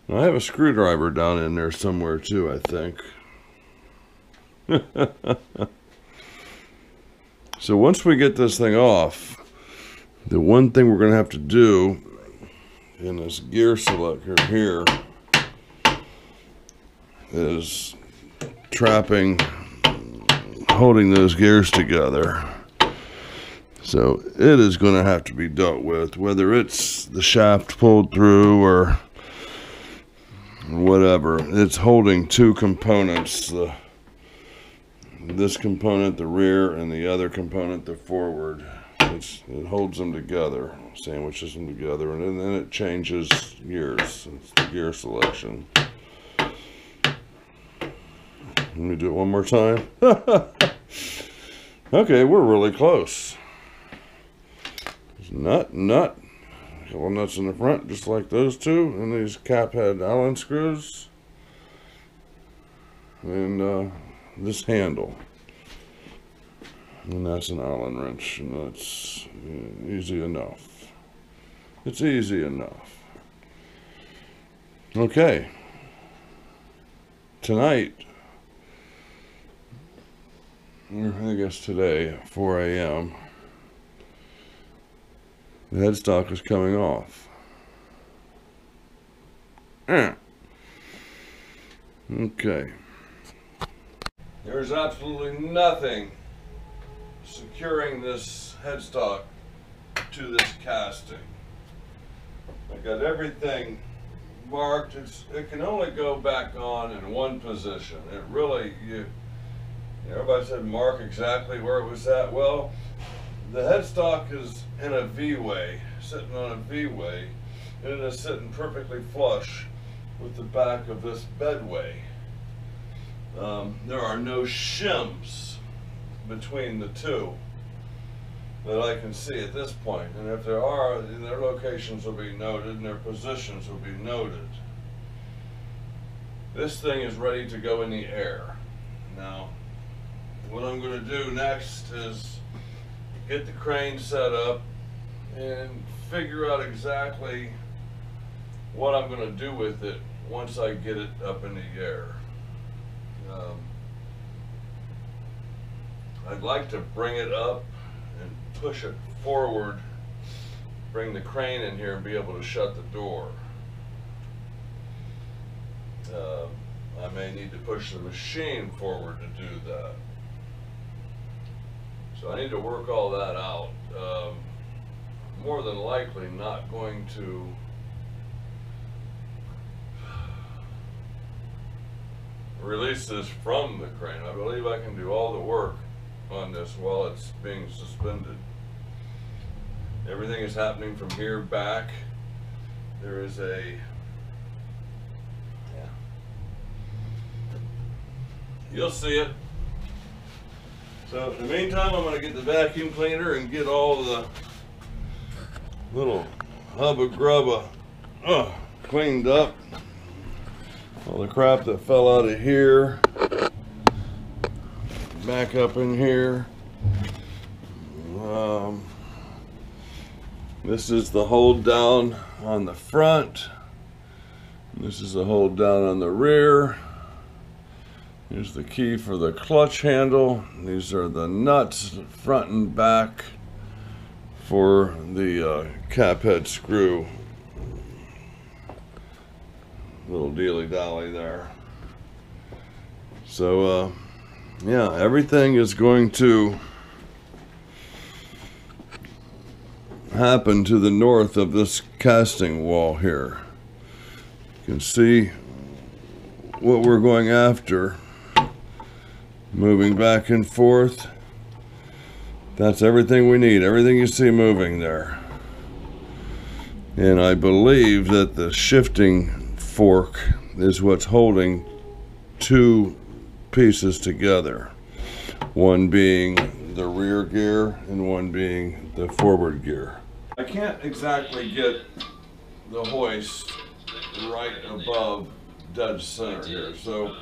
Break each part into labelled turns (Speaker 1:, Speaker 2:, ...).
Speaker 1: I have a screwdriver down in there somewhere too, I think. So once we get this thing off, the one thing we're going to have to do in this gear selector here is trapping, holding those gears together. So it is going to have to be dealt with, whether it's the shaft pulled through or whatever. It's holding two components, this component, the rear, and the other component, the forward. It holds them together, sandwiches them together, and then it changes gears. It's the gear selection. Let me do it one more time. Okay, we're really close. Nut, a couple nuts in the front, just like those two, and these cap head Allen screws, and this handle, and that's an Allen wrench, and that's easy enough. It's easy enough. Okay, tonight, I guess today at 4 a.m. the headstock is coming off. Okay. There's absolutely nothing securing this headstock to this casting. I got everything marked. It can only go back on in one position. It really, everybody said mark exactly where it was at. Well, the headstock is in a V-way, sitting on a V-way, and it is sitting perfectly flush with the back of this bedway. There are no shims between the two that I can see at this point, and if there are, then their locations will be noted and their positions will be noted. This thing is ready to go in the air. Now, what I'm going to do next is get the crane set up and figure out exactly what I'm going to do with it once I get it up in the air. I'd like to bring it up and push it forward, bring the crane in here and be able to shut the door. I may need to push the machine forward to do that. So I need to work all that out. More than likely not going to release this from the crane. I believe I can do all the work on this while it's being suspended. Everything is happening from here back. There is you'll see it. So in the meantime, I'm going to get the vacuum cleaner and get all the little hubba grubba cleaned up. All the crap that fell out of here, back up in here. This is the hold down on the front. This is the hold down on the rear. Here's the key for the clutch handle. These are the nuts front and back for the cap head screw. Little dealy dolly there. So yeah, everything is going to happen to the north of this casting wall here. You can see what we're going after. Moving back and forth. That's everything we need. Everything you see moving there. And I believe that the shifting fork is what's holding two pieces together. One being the rear gear and one being the forward gear. I can't exactly get the hoist right above dead center here, so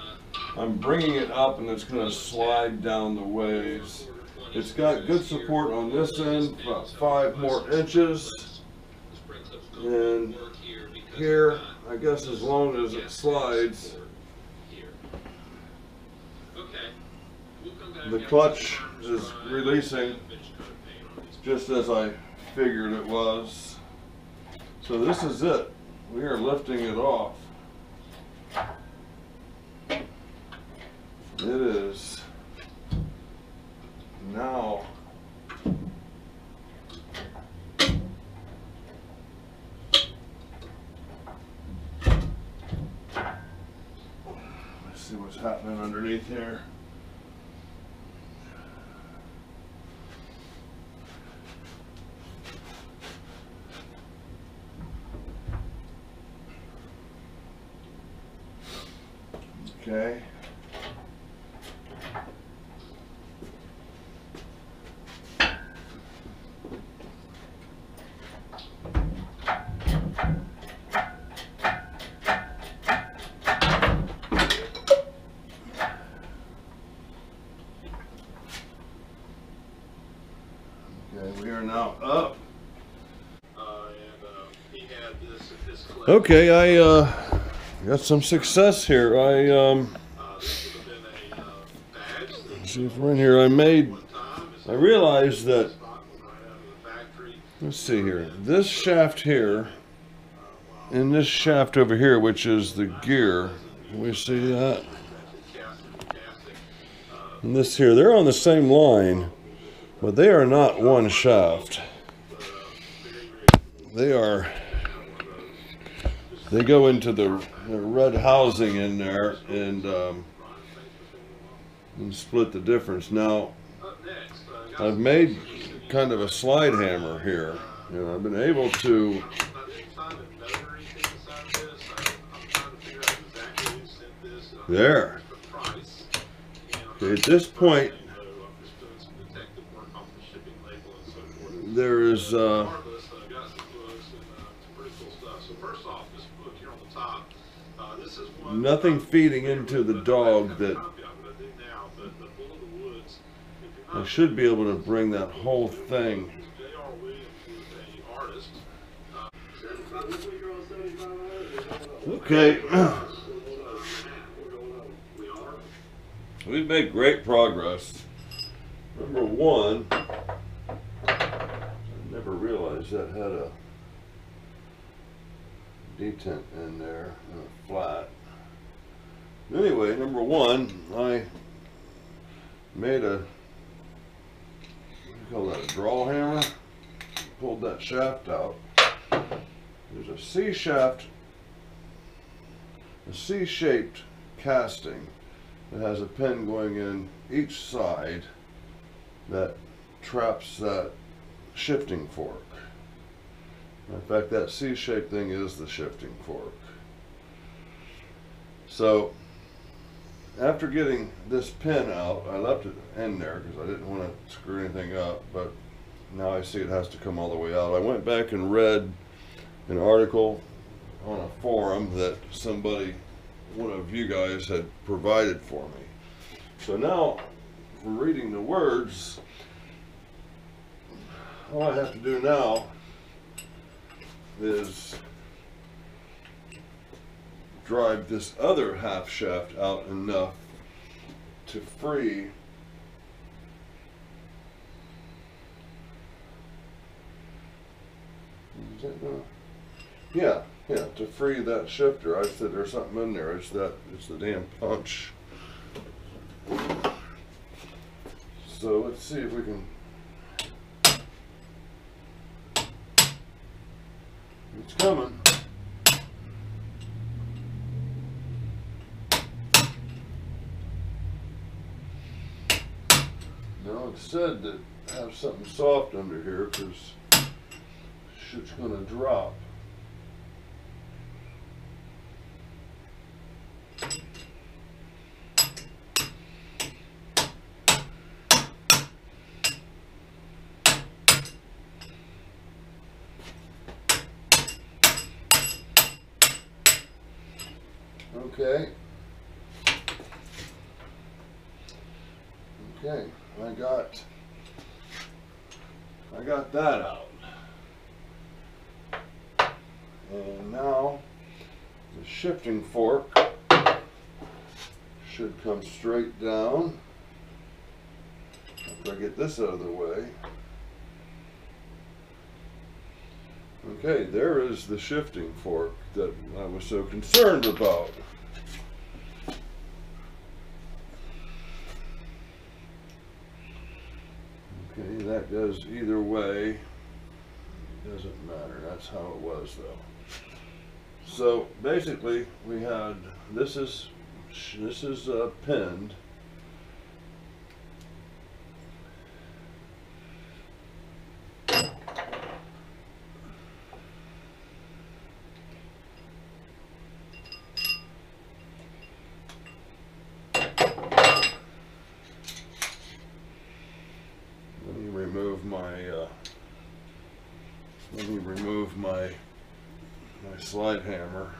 Speaker 1: I'm bringing it up and it's going to slide down the ways. It's got good support on this end, about 5 more inches, and here I guess as long as it slides, the clutch is releasing just as I figured it was. So this is it. We are lifting it off. It is now let's see what's happening underneath here. Okay. We are now up. Okay, I got some success here. See if we're in here. I realized that, let's see here, this shaft here and this shaft over here, which is the gear, can we see that? And this here, they're on the same line, but they are not one shaft. They go into the red housing in there and split the difference. Now, I've made kind of a slide hammer here, and I've been able to there. Okay, at this point, there is nothing feeding into the dog that I should be able to bring that whole thing. Okay. We've made great progress. Number one, I never realized that had a detent in there and a flat. Anyway, number one, I made a, what do you call that, a draw hammer? Pulled that shaft out. There's a C-shaft, a C-shaped casting that has a pin going in each side that traps that shifting fork. In fact, that C-shaped thing is the shifting fork. So, after getting this pin out, I left it in there because I didn't want to screw anything up, but now I see it has to come all the way out. I went back and read an article on a forum that somebody, one of you guys, had provided for me. So now, for reading the words, all I have to do now is drive this other half shaft out enough to free to free that shifter. I said there's something in there. It's the damn punch. So let's see if we can. It's coming. Now it said that have something soft under here because shit's gonna drop. Okay. Okay, I got that out. And now The shifting fork should come straight down. After I get this out of the way. Okay, there is the shifting fork that I was so concerned about. Okay, that goes either way. It doesn't matter, that's how it was though. So basically we had, this is pinned. Let me remove my slide hammer.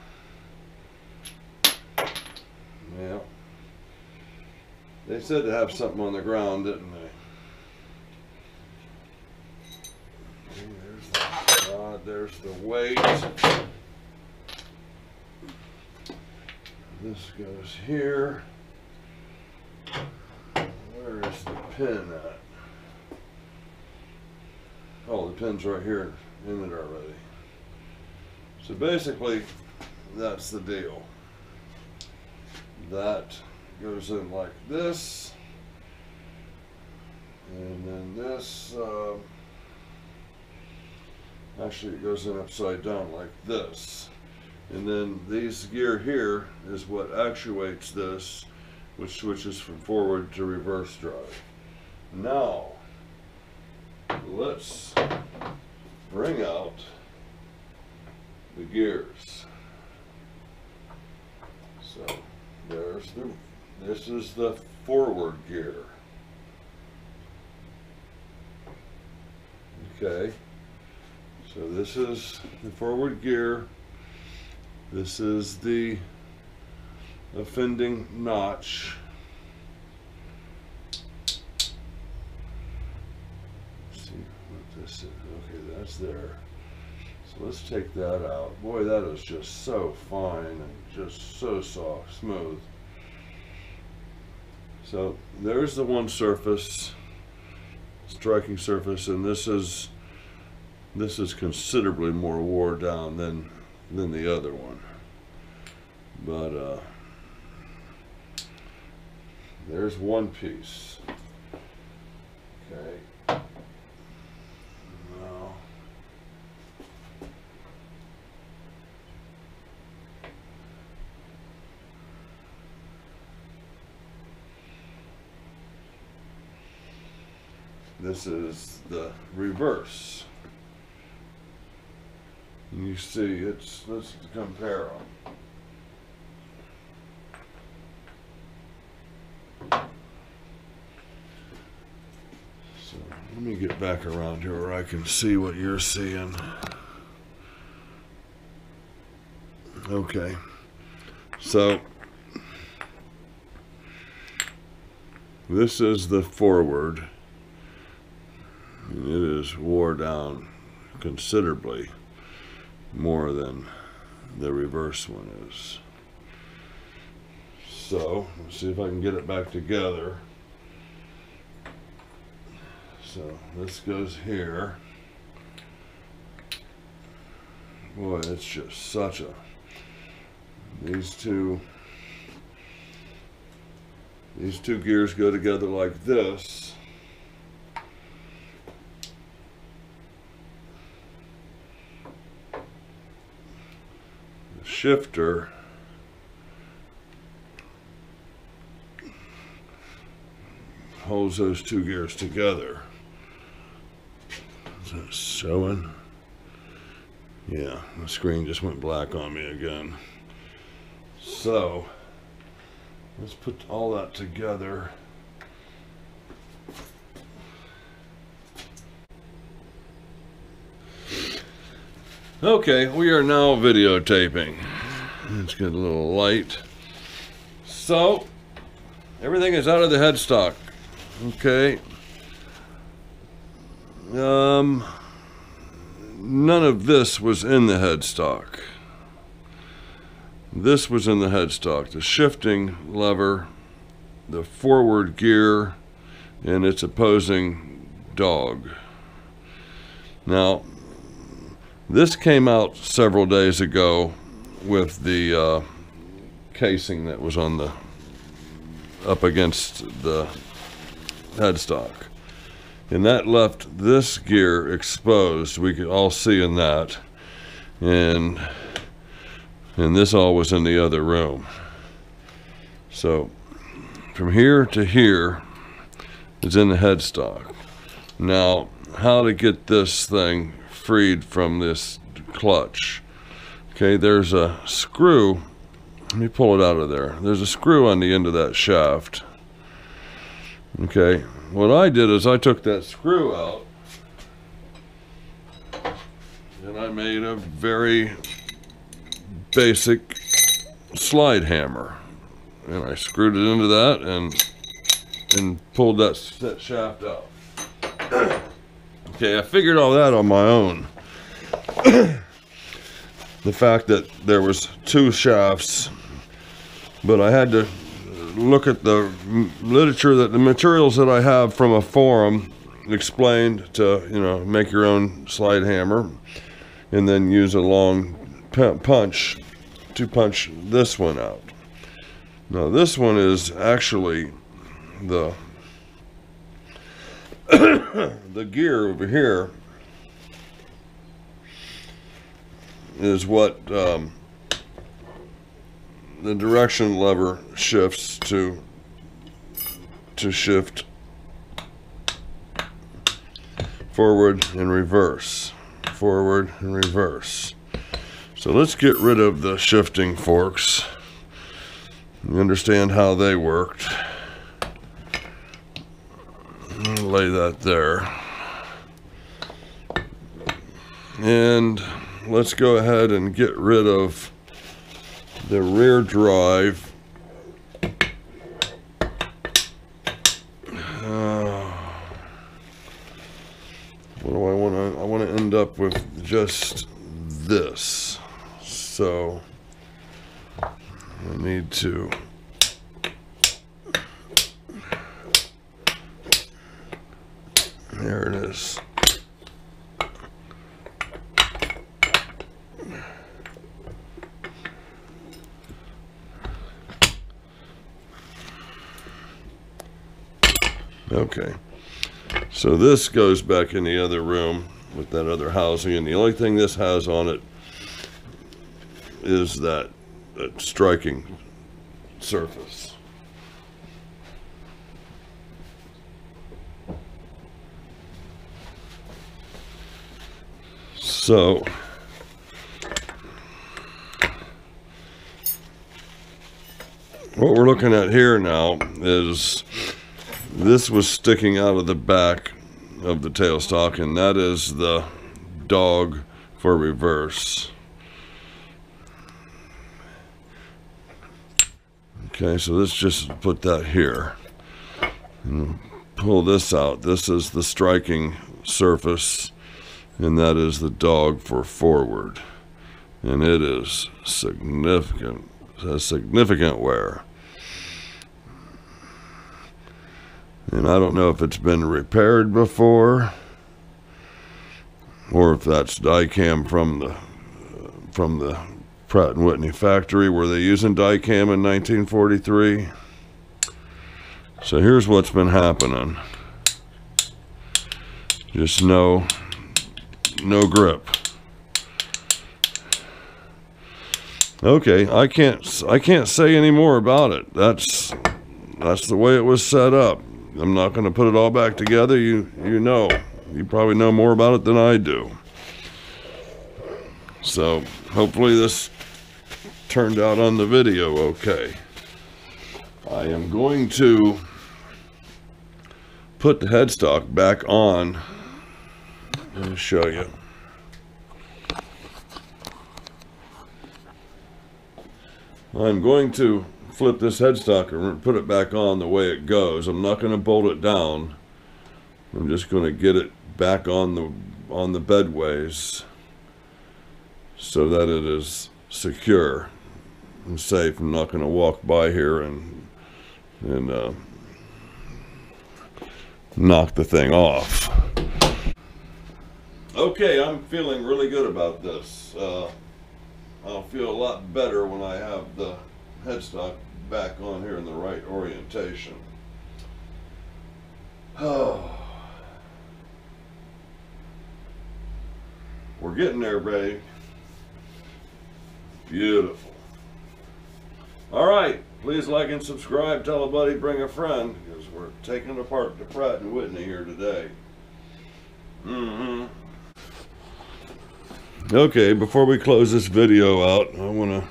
Speaker 1: Yeah. They said to have something on the ground, didn't they? Okay, there's the rod, there's the weight. This goes here. Where is the pin at? Oh, the pin's right here in it already. So basically, that's the deal. That goes in like this, and then this, actually it goes in upside down like this. And then these gear here is what actuates this, which switches from forward to reverse drive. Now, let's bring out the gears. So this is the forward gear. Okay, so this is the forward gear. This is the offending notch. Let's see what this is. Okay, that's there. So let's take that out. Boy, that is just so fine and just so soft, smooth. So there's the one surface, striking surface, and this is considerably more wore down than the other one. But there's one piece. Okay. Now this is the reverse. You see, let's compare them. So let me get back around here where I can see what you're seeing. Okay, so this is the forward, and it is wore down considerably more than the reverse one is. So let's see if I can get it back together. So this goes here. Boy, it's just such a, these two gears go together like this. Shifter holds those two gears together. Is that showing? Yeah, the screen just went black on me again. So let's put all that together. Okay, we are now videotaping. Let's get a little light. So, everything is out of the headstock. Okay. None of this was in the headstock. this was in the headstock, the shifting lever, the forward gear, and its opposing dog. Now, this came out several days ago with the casing that was on the up against the headstock, and that left this gear exposed. We could all see in that, and this all was in the other room. So from here to here is in the headstock. Now, how to get this thing freed from this clutch? Okay, there's a screw. Let me pull it out of there. There's a screw on the end of that shaft. Okay, what I did is I took that screw out and I made a very basic slide hammer, and I screwed it into that and pulled that shaft out. Okay, I figured all that on my own. The fact that there was two shafts, but I had to look at the literature, that the materials that I have from a forum explained to, you know, make your own slide hammer and then use a long punch to punch this one out. Now this one is actually the the gear over here is what the direction lever shifts to shift forward and reverse, forward and reverse. So let's get rid of the shifting forks. You understand how they worked. Lay that there. And let's go ahead and get rid of the rear drive. What do I want to? I want to end up with just this. So I need to there it is. Okay, so this goes back in the other room with that other housing, and the only thing this has on it is that striking surface. So what we're looking at here now is this was sticking out of the back of the tailstock, and that is the dog for reverse. Okay, so let's just put that here and pull this out. This is the striking surface, and that is the dog for forward, and it is significant. It has significant wear, and I don't know if it's been repaired before or if that's die-cam from the Pratt and Whitney factory. Were they using die-cam in 1943? So here's what's been happening. Just no grip. Okay, I can't say any more about it. That's the way it was set up. I'm not going to put it all back together. You know, you probably know more about it than I do. So hopefully this turned out on the video okay. I am going to put the headstock back on. Let me show you. I'm going to flip this headstock and put it back on the way it goes. I'm not going to bolt it down. I'm just going to get it back on the bedways so that it is secure. and safe. I'm not going to walk by here and knock the thing off. Okay, I'm feeling really good about this. I'll feel a lot better when I have the headstock back on here in the right orientation. Oh, we're getting there, babe. Beautiful. All right, please like and subscribe. Tell a buddy, bring a friend, because we're taking apart the Pratt and Whitney here today. Okay, before we close this video out, I want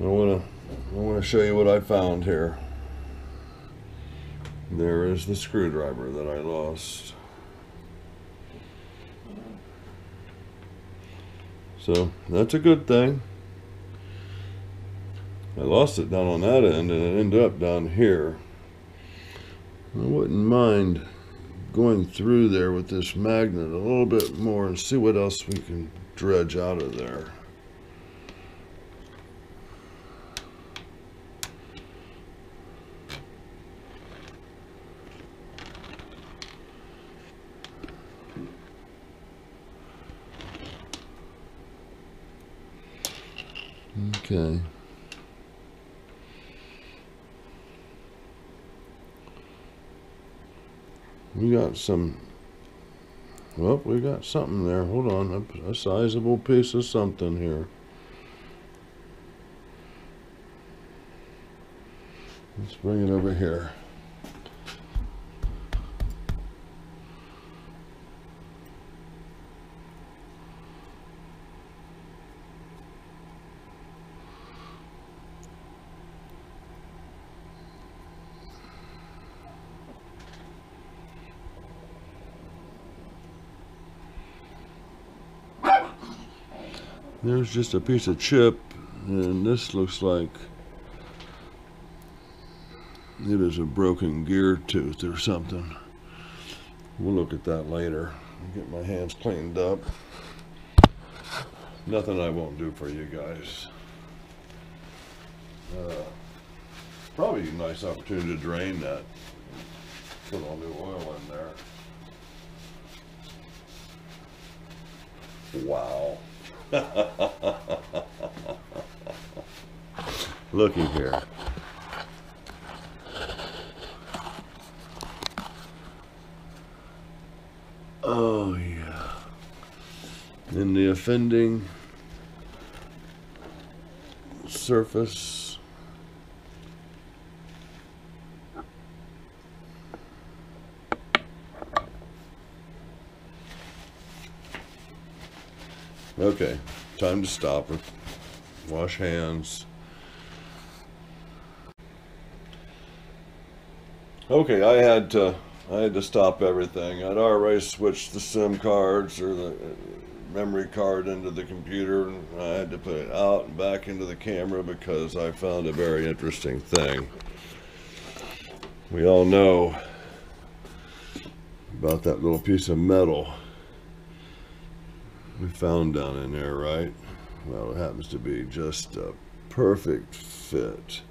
Speaker 1: to show you what I found here. There is the screwdriver that I lost. So that's a good thing. I lost it down on that end and it ended up down here. I wouldn't mind going through there with this magnet a little bit more and see what else we can dredge out of there. Okay. We got some, well, we got something there. Hold on, a sizable piece of something here. Let's bring it over here. There's just a piece of chip, and this looks like it is a broken gear tooth or something. We'll look at that later. I'll get my hands cleaned up. Nothing I won't do for you guys. Probably a nice opportunity to drain that. Put all new oil in there. Wow. Looky here. Oh yeah. In the offending surface. Okay, time to stop it. Wash hands. Okay, I had to stop everything. I'd already switched the SIM cards or the memory card into the computer, and I had to put it out and back into the camera because I found a very interesting thing. We all know about that little piece of metal we found down in there, right? Well, it happens to be just a perfect fit.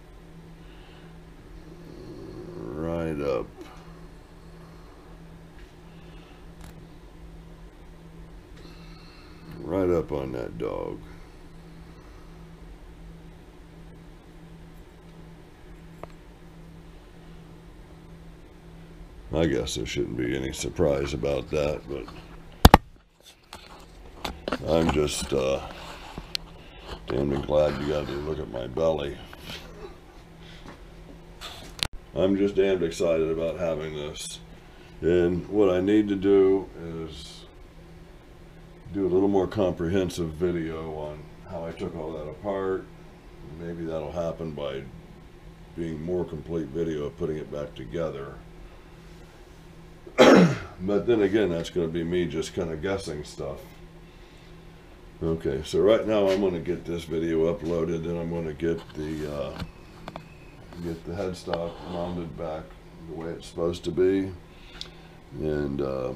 Speaker 1: Right up. Right up on that dog. I guess there shouldn't be any surprise about that, but I'm just damn glad you got to look at my belly. I'm just damned excited about having this. And what I need to do is do a little more comprehensive video on how I took all that apart. Maybe that'll happen by being more complete video of putting it back together. But then again, that's going to be me just kind of guessing stuff. Okay, so right now I'm going to get this video uploaded, and I'm going to get the headstock mounted back the way it's supposed to be. And I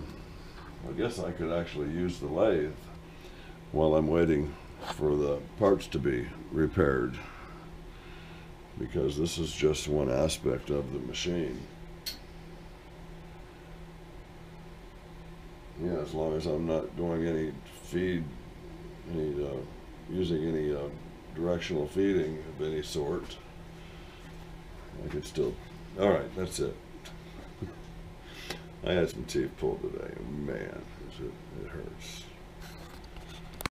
Speaker 1: guess I could actually use the lathe while I'm waiting for the parts to be repaired, because this is just one aspect of the machine. Yeah, as long as I'm not doing any feed, using any directional feeding of any sort, I could still. All right, that's it. I had some teeth pulled today. Man, it hurts.